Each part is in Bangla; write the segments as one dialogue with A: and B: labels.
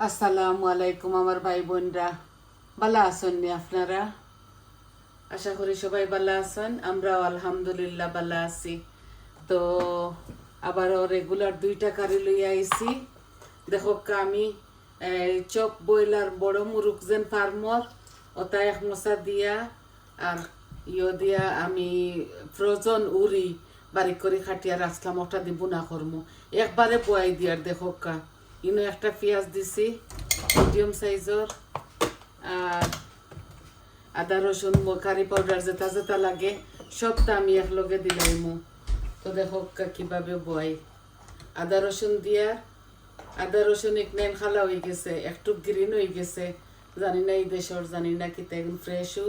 A: আসসালামু আলাইকুম আমার ভাই বোনরা, ভালো আছেন নি আপনারা? আশা করি সবাই ভালো আছেন। আমরাও আলহামদুলিল্লাহ ভালো আছি। তো আবারও রেগুলার 2টা কারি লইয়া আইছি। দেখো আমি চপ বয়লার বড় মুরুক যেন ফার্মর ওটা এক মশা দিয়া আর দিয়া আমি ফ্রোজন উড়ি বারিক করে খাটিয়া রাখলাম, ওটা দিব না করমু একবারে বয়াই দিয়ার। দেখো ইনো একটা পেঁয়াজ দিছি মিডিয়াম সাইজর, আর আদা রসুন কারি পাউডার যেটা যেটা লাগে সবটা আমি একলগে দিলাইমু। তো দেখো কিভাবে বয় আদা রসুন দিয়া। আদা রসুন একনাইন খালা হয়ে গেছে, একটু গ্রিন হয়ে গেছে, জানি না এই দেশর জানি না কি তাই ফ্রেশও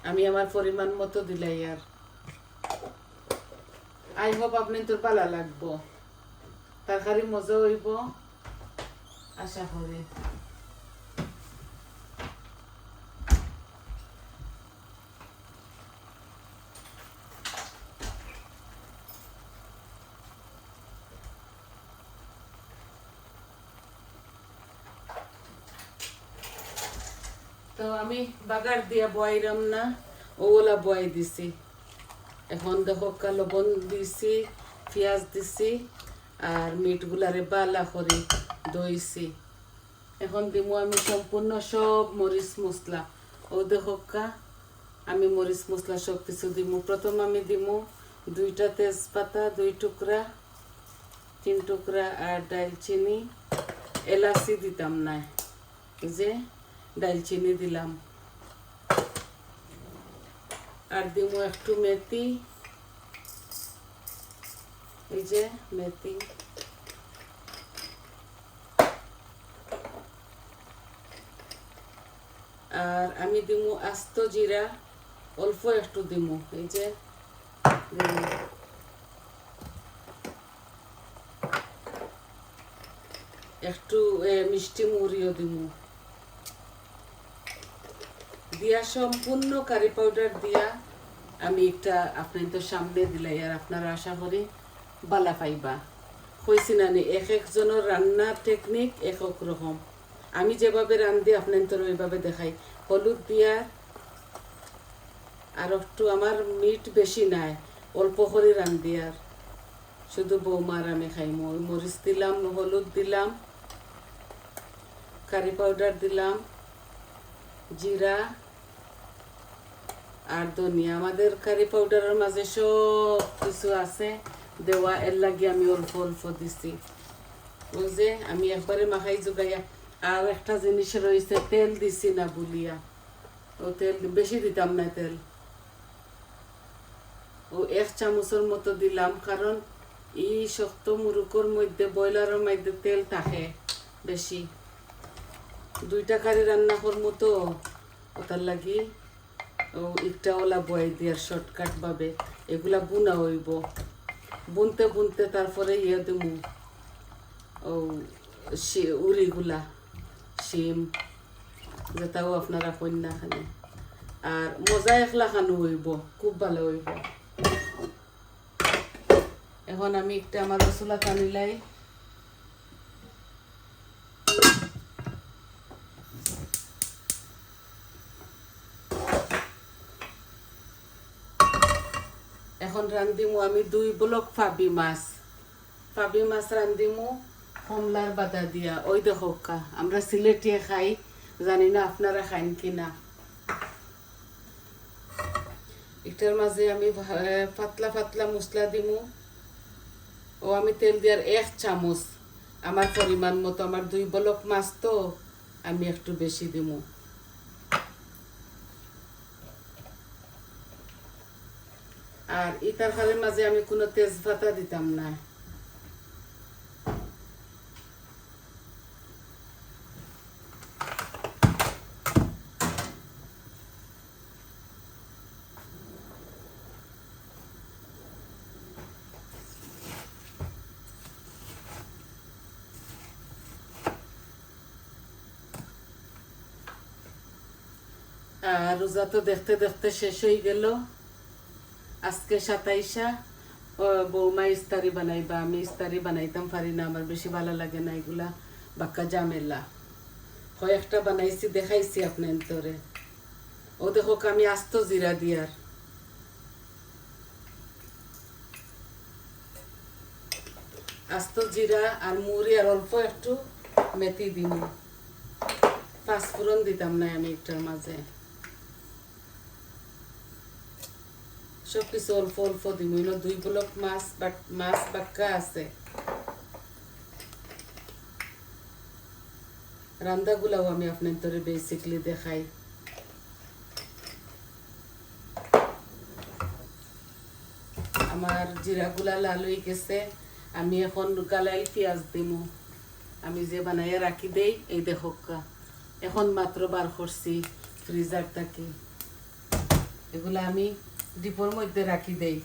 A: আমি আমার পরিমাণ মতো দিলাই। আর আই হোপ আপনি তোর ভালো লাগবো, তরকারি মজা হইব আশা করি। তো আমি বাগার দিয়া বয়াইরাম না, ওগুলা বয়াই দিছি। এখন দেখো লবণ দিছি, পেঁয়াজ দিছি, আর মিটগুলারে বালা করে দইছি। এখন দিমু আমি সম্পূর্ণ সব মরিচ মশলা। ও দেখো আমি মরিচ মশলা সব কিছু দিমু। প্রথম আমি দিমু 2টা তেজপাতা, 2 টুকরা 3 টুকরা, আর ডালচিনি, এলাচি দিতাম না, এই যে ডালচিনি দিলাম। আর দিমু একটু মেথি, এই যে মেথি। আর আমি দিমু আস্ত জিরা, অল্প একটু দিমু, এই যে একটু মিষ্টি মুড়িও দিমু দিয়া সম্পূর্ণ কারি পাউডার দিয়া আমি একটা আপনাদের সামনে দিলাই। আর আপনারা আশা করি বালা পাইবা। কইছি না নি এক একজনের রান্নার টেকনিক এক এক রকম। আমি যেভাবে রান্ধি আপনাদের ওইভাবে দেখাই। হলুদ দিয়া, আর একটু আমার মিট বেশি নাই, অল্প করে রান্ধি। আর শুধু বৌমার আমি খাই। মরিচ দিলাম, হলুদ দিলাম, কারি পাউডার দিলাম, জিরা আর ধনিয়া। আমাদের কারি পাউডারের মাঝে সব কিছু আছে দেওয়া, এর লাগে আমি অল্প অল্প দিছি। ওই যে আমি একবারে মাখাই জোগাইয়া। আর একটা জিনিস রয়েছে, তেল দিছি না বলিয়া, ও তেল বেশি দিতাম না তেল, ও 1 চামচের মতো দিলাম। কারণ এই শক্ত মুরুকর মধ্যে বয়লারের মধ্যে তেল থাকে বেশি। 2টা কারি রান্না করবো তো ওটার লাগি ও একটা ওলা বয় দিয়ার শর্টকাট ভাবে এগুলা বুনা হইব। বুনতে বুনতে তারপরে দিমু ও উড়িগুলা শিম, যেটাও আপনারা কন্যা খানে। আর মজা একলা খানো হইব, খুব ভালো হইব। এখন আমি একটা আমার মশলা টানিলাই। এখন রান্ধিমু আমি 2 ব্লক ফাবি মাছ রান্ধিমু কমলার বাদা দিয়া। ওই দেখো আমরা সিলেটিয়ে খাই, জানি না আপনারা খাইন কিনা। এটার মাঝে আমি পাতলা পাতলা মশলা দিমু। ও আমি তেল দিয়ার 1 চামচ আমার পরিমাণ মতো। আমার 2 ব্লক মাছ তো আমি একটু বেশি দিমু। আর এই তরকারির মাঝে আমি কোনো তেজপাতা দিতাম না। আর রোজা তো দেখতে দেখতে শেষ হয়ে গেল। আজকে 27। বৌমা ইস্তারি বানাইবা, আমি ইস্তারি বানাইতাম পারি না, আমার বেশি ভালো লাগে না এগুলা বাক্কা ঝামেলা। কয়েকটা বানাইছি দেখাইছি আপনার তোরে ও দেখো আমি আস্ত জিরা দিয়ার আস্ত জিরা আর মুড়ি আর অল্প একটু মেথি দিম পাঁচফোড়ন দিতাম না আমি একটার মাঝে সবকিছু অল্প অল্প দিম দুই ব্লক মাছ বাক্কা আছে রান্দাগুলাও আমি আপনার তোরে বেসিকলি দেখাই আমার জিরাগুলা লাল হয়ে গেছে আমি এখন গালাই পেঁয়াজ দিব আমি যে বানাইয়া রাখি দেই এই দেখো এখন মাত্র বার করছি ফ্রিজার থেকে এগুলা আমি ডিপোর মধ্যে রাখি দেই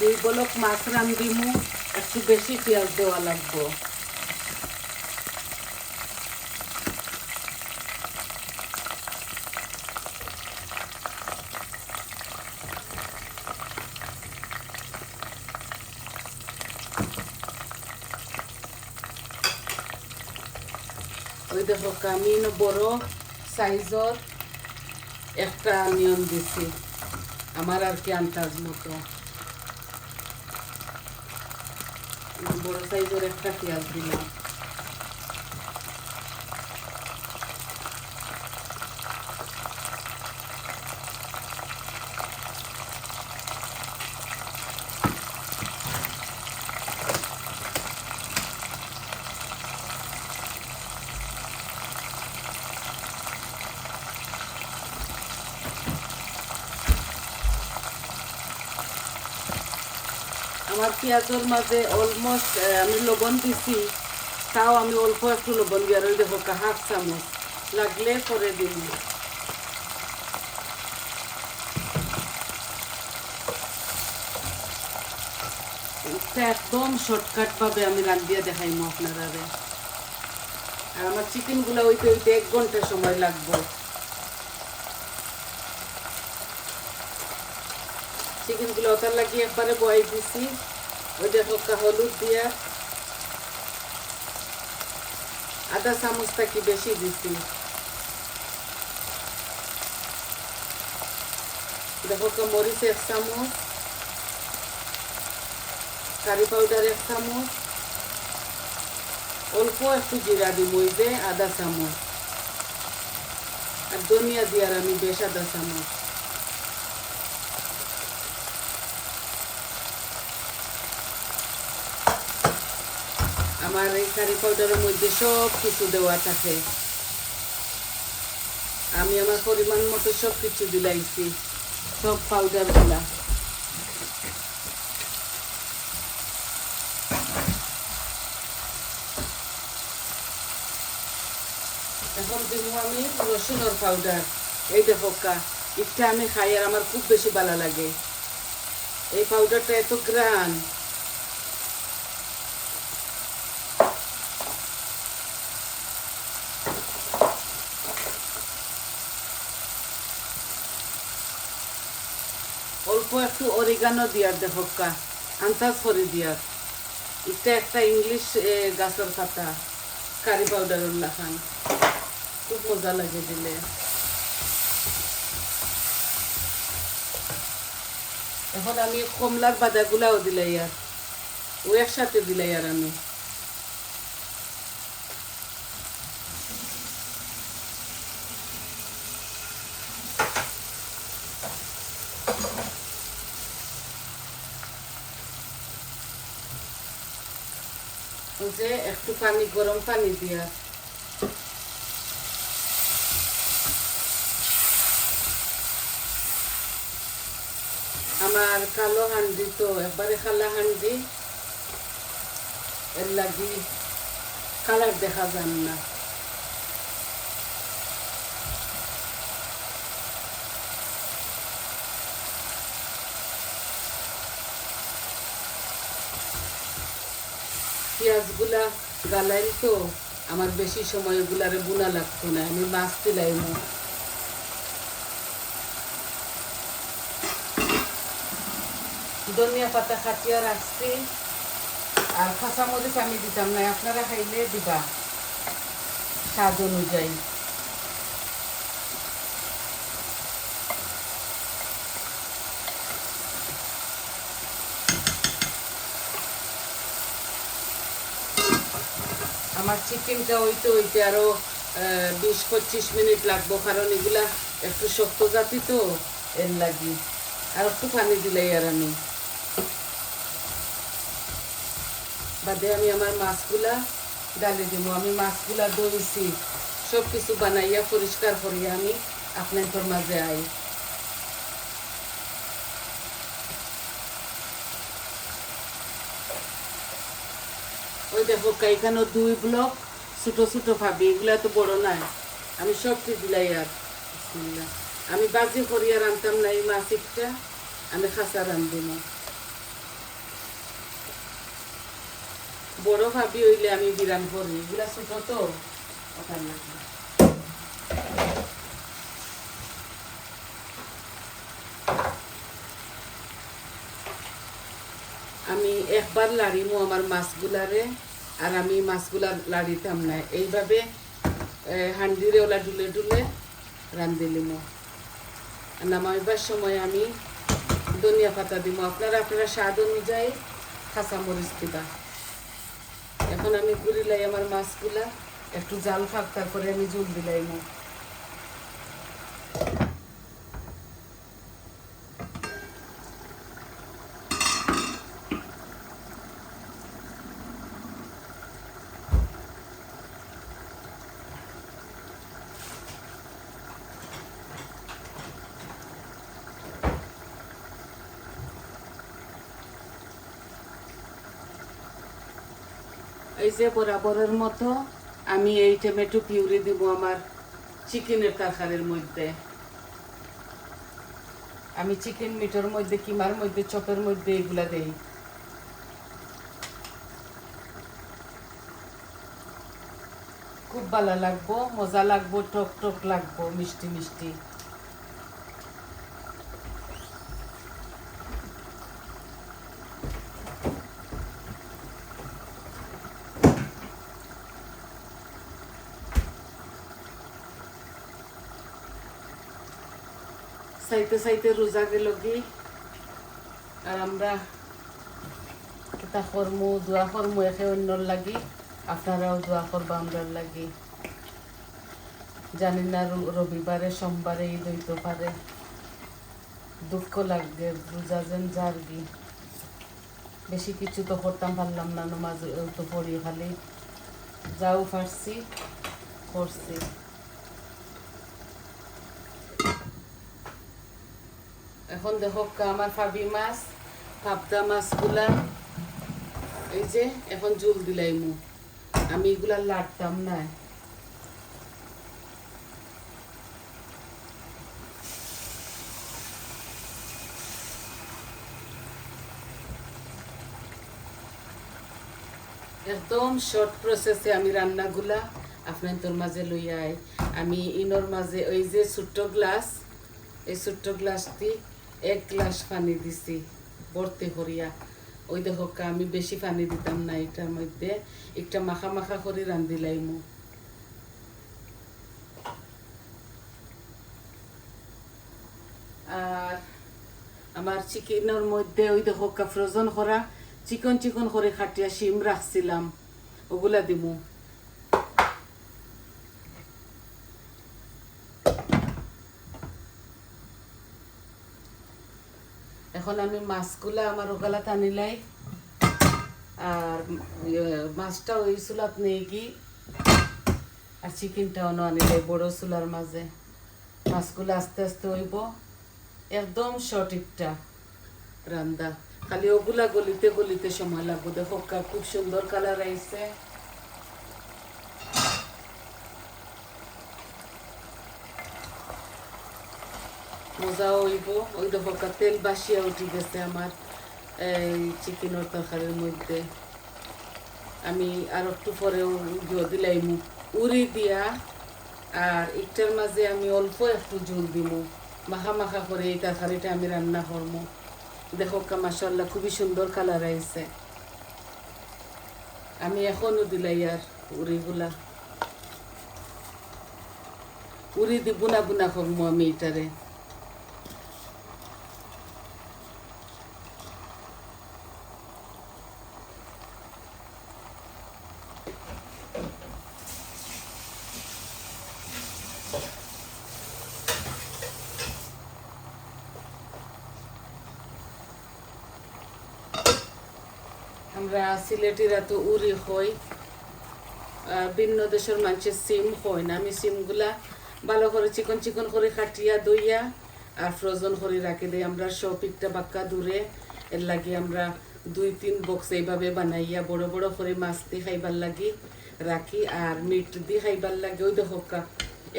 A: দুই বলক মাছ রান্ধিমু একটু বেশি পেঁয়াজ দেওয়া লাগবো ওই দেখো আমি বড় সাইজর একটা অনিয়ন দিছি আমার আর কি আন্দাজ মতো বড় সাইজের একটা পেঁয়াজ দিলাম আমার পেঁয়াজের মাঝে অলমোস্ট আমি লবণ দিছি তাও আমি অল্প একটু লবণ দিয়ে ওই দেখো হাফ চামচ লাগলে পরে দিন একদম শর্টকাট ভাবে আমি রান্ধিয়া দেখাইমু আপনারা আর আমার চিকেন গুলা হইতে 1 ঘন্টা সময় লাগবে চিকেন গুলো ওটার লাগিয়ে একবারে বয়াই দিছি ওই দেখো হলুদ দিয়া আধা চামচটা কি বেশি দিছি দেখো মরিচ 1 চামচ কারি পাউডার 1 চামচ অল্প একটু জিরা দিব ওই যে আধা চামচ আর ধনিয়া দিয়ার আমি বেশ আধা চামচ আমার এই কারি পাউডারের মধ্যে সব কিছু দেওয়া থাকে আমি আমার পরিমাণ মতো সব কিছু দিলাইছি সব পাউডার গুলা এখন দিব আমি রসুনের পাউডার এই দেখো এটা আমি খাই আর আমার খুব বেশি ভালো লাগে এই পাউডারটা এত গ্রান অল্প একটু অরিগানো দিয়ার দেখো আন্দাজ করে দিয়ার এটা একটা ইংলিশ গাছের পাতা কারি পাউডারের লাখান খুব মজা লাগে দিলে এখন আমি কমলার বাদাগুলাও দিলাই আর ও একসাথে দিলাই আর আমি যে একটু পানি গরম পানি দিয়া আমার কালো হান্ডি তো একবারে খালা হান্ডি এর লাগি কালার দেখা যান না পেঁয়াজগুলা গালাই তো আমার বেশি সময় ওগুলারে বুনা লাগতো না, আমি মাছ দিলাইম। ধনিয়া পাতা কাটিয়া রাখছি, আর কাঁচামরিচ আমি দিতাম না, আপনারা খাইলে দিবা স্বাদ অনুযায়ী। আমার চিকেনটা হইতে আরো 20-25 মিনিট লাগবো, কারণ এগুলা একটু শক্ত জাতি তো, এর লাগি আর একটু পানি দিলাই। আর আমি বাদে আমি আমার মাছগুলা ডালি দিব। আমি মাছগুলা ধুইছি, সব কিছু বানাইয়া পরিষ্কার করিয়া আমি আপনাদের মাঝে আই। ওই দেখো এখানে 2 ব্লক ছোট ছোট ভাবি, এগুলা তো বড় নাই, আমি সবটি দিলাই। আর আমি বাজি করিয়া রান্তাম না এই মাছ একটা, আমি খাসা রান্ধিম। বড় ভাবি হইলে আমি বিরান করি, এগুলা ছোট তো ওখান লাগে। আমি একবার লাড়িমু আমার মাছগুলারে, আর আমি মাছগুলা লাড়িতাম না, এইভাবে হান্ডিরে ওলা ডুলে ডুলে রান্ধিলিমু। নামাইবার সময় আমি ধনিয়া পাতা দিব, আপনারা স্বাদ অনুযায়ী কাঁচামরিচ দিবা। এখন আমি গুড়িলাই আমার মাছগুলা, একটু জাল ফাঁক, তারপরে আমি জল দিলাইমু। এই যে বরাবরের মতো আমি এই টমেটো পিউরি দিব আমার চিকেনের তরকারির মধ্যে। আমি চিকেন মিটের মধ্যে, কিমার মধ্যে, চপের মধ্যে এগুলা দেই। খুব ভালো লাগবো, মজা লাগবো, টক টক লাগবো, মিষ্টি মিষ্টি। চাইতে চাইতে রোজা গেল কি, আর আমরা এটা কর্মু, দোয়া কর্মু একে অন্যর লাগি, আপনারাও দোয়া করবো আমরার লাগি। জানি না রবিবারে সোমবারে ঈদ হইতে পারে, দুঃখ লাগবে, রোজা যেন জারগি। বেশি কিছু তো করতাম পারলাম না, নামাজ তো পড়ি, খালি যাও পারছি করছি। এখন দেখো আমার ফাবি মাছ, পাবদা মাছগুলা এই যে এখন জল দিলাইমু। আমি এগুলা লাড়তাম না, একদম শর্ট প্রসেসে আমি রান্নাগুলা আপনাদের মাঝে লইয়া আই। আমি ইনোর মাঝে ওই যে ছোট্ট গ্লাস, এই ছোট্ট গ্লাসটি 1 গ্লাস পানি দিছি ভর্তি করিয়া। ওই দেখো আমি বেশি পানি দিতাম না, এটার মধ্যে একটা মাখা মাখা করে রান্ধিলাইমু। আর আমার চিকেনের মধ্যে ওই দেখো ফ্রোজন করা চিকন চিকন করে খাটিয়া শিম রাখছিলাম, ওগুলা দিমু। এখন আমি মাছগুলা আমার ওগালা টানিলাই, আর মাছটা ওই চুলাত নেই কি, আর চিকেনটাও আনিলাই বড় চুলার মাঝে। মাছগুলা আস্তে আস্তে হইব, একদম শর্ট একটা রান্দা, খালি ওগুলা গলিতে গলিতে সময় লাগবে। দেখো খুব সুন্দর কালার আইছে। মজা হইব। ওই দেখো তেল বাসিয়া উঠি গেছে আমার এই চিকেনের তরকারির মধ্যে। আমি আর একটু পরেও দিলাইম উড়ি দিয়া, আর একটার মাঝে আমি অল্প একটু জল দিব, মাখা মাখা করে এই তরকারিটা আমি রান্না করবো। দেখো মাশাআল্লাহ খুবই সুন্দর কালার আইছে। আমি এখনো দিলাই আর উড়িগুলা উড়ি দি বুনা বুনা করবো আমি এটারে। আমরা সিলেটিরা তো উড়ি হই, ভিন্ন দেশের মানুষের সিম হয় না। আমি সিমগুলা ভালো করে চিকন চিকন করে কাটিয়া দইয়া আর ফ্রোজন করে রাখি দিই। আমরা সব একটা বাক্কা দূরে এর লাগে আমরা 2-3 বক্স এইভাবে বানাইয়া বড় বড় করে মাছ দিয়ে খাইবার লাগি রাখি, আর মিট দিয়ে খাইবার লাগে। ওই দেখো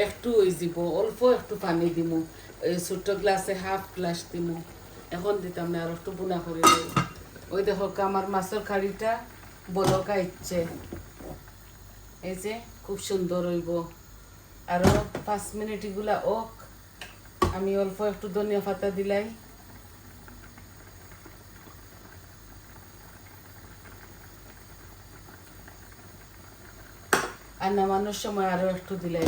A: একটু ওই দিব, অল্প একটু পানি দিব, এই ছোট্ট গ্লাসে হাফ গ্লাস দিব। এখন দিতাম না, আর একটু বুনা করে দেব। ওই দেখো আমার মাছের কারিটা বলকা ইচ্ছে, এই যে খুব সুন্দর হইব। আরো 5 মিনিট এগুলা ওক, আমি অল্প একটু ধনিয়া পাতা দিলাই, আর নামানোর সময় আরো একটু দিলাই।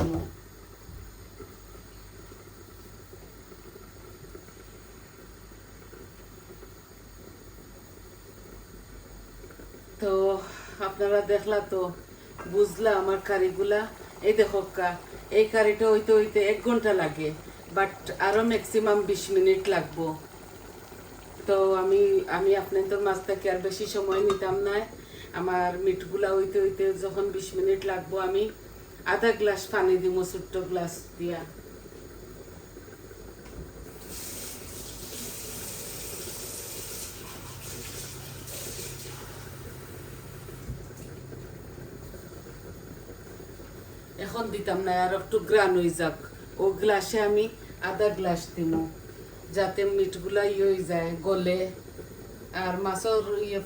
A: তো আপনারা দেখলা তো বুঝলা আমার কারিগুলা। এই দেখো এই কারিটা হইতে হইতে 1 ঘন্টা লাগে, বাট আরো ম্যাক্সিমাম 20 মিনিট লাগবো। তো আমি আপনাদের মাছ থেকে আর বেশি সময় নিতাম না। আমার মিটগুলা হইতে হইতে যখন 20 মিনিট লাগবো, আমি আধা গ্লাস পানি দিব ছোট্ট গ্লাস দিয়া। এখন দিতাম না, আর একটু গ্রান হয়ে যাক। ও গ্লাসে আমি আধা গ্লাস দিব, যাতে মিটগুলা হয়ে যায় গলে। আর মাছের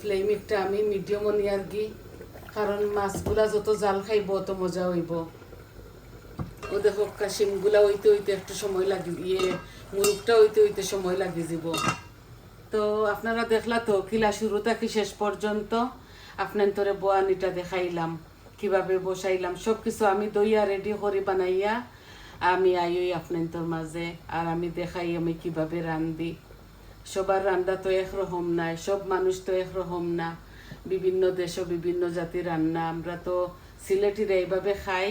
A: ফ্লেমিংটা আমি মিডিয়ামও নিয়ে কি, কারণ মাছগুলা যত জাল খাইব অত মজা হইব। ও দেখো শিমগুলা হইতে হইতে একটু সময় লাগি, মুরগটা হইতে হইতে সময় লাগি যাব। তো আপনারা দেখলা তো কিলা শুরু থেকে শেষ পর্যন্ত আপনার তোরে বোয়ানিটা দেখাইলাম, কিভাবে বসাইলাম সব কিছু আমি দইয়া রেডি করে বানাইয়া আমি আইই আপনার তোর মাঝে, আর আমি দেখাই আমি কিভাবে রান্ধি। সবার রান্না তো একরকম নাই, সব মানুষ তো একরকম না, বিভিন্ন দেশ বিভিন্ন জাতির রান্না। আমরা তো সিলেটিরা এইভাবে খাই,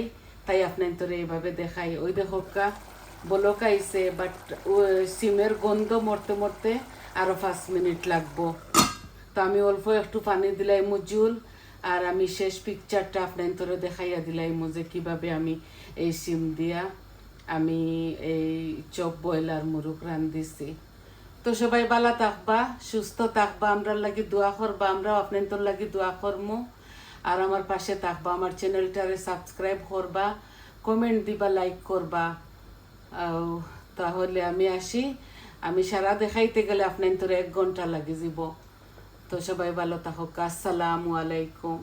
A: তাই আপনার তোরে এইভাবে দেখাই। ওই দেখো বলক আইছে, বাট সিমের গন্ধ মরতে মরতে আরো 5 মিনিট লাগবো। তো আমি অল্প একটু পানি দিলাই মুজুল, আর আমি শেষ পিকচারটা আপনার তোরে দেখাইয়া দিলাই যে কিভাবে আমি এই সিম দিয়া আমি এই চপ বয়লার মুরগ রান্ধিছি। তো সবাই ভালো থাকবা, সুস্থ থাকবা, আমরা লাগি দোয়া করবা, আমরাও আপনাদের লাগি দোয়া করমু। আর আমার পাশে থাকবা, আমার চ্যানেলটারে সাবস্ক্রাইব করবা, কমেন্ট দিবা, লাইক করবা। তাহলে আমি আসি, আমি সারা দেখাইতে গেলে আপনাদের 1 ঘন্টা লাগে যাব। তো সবাই ভালো থাকুক, আসসালামু আলাইকুম।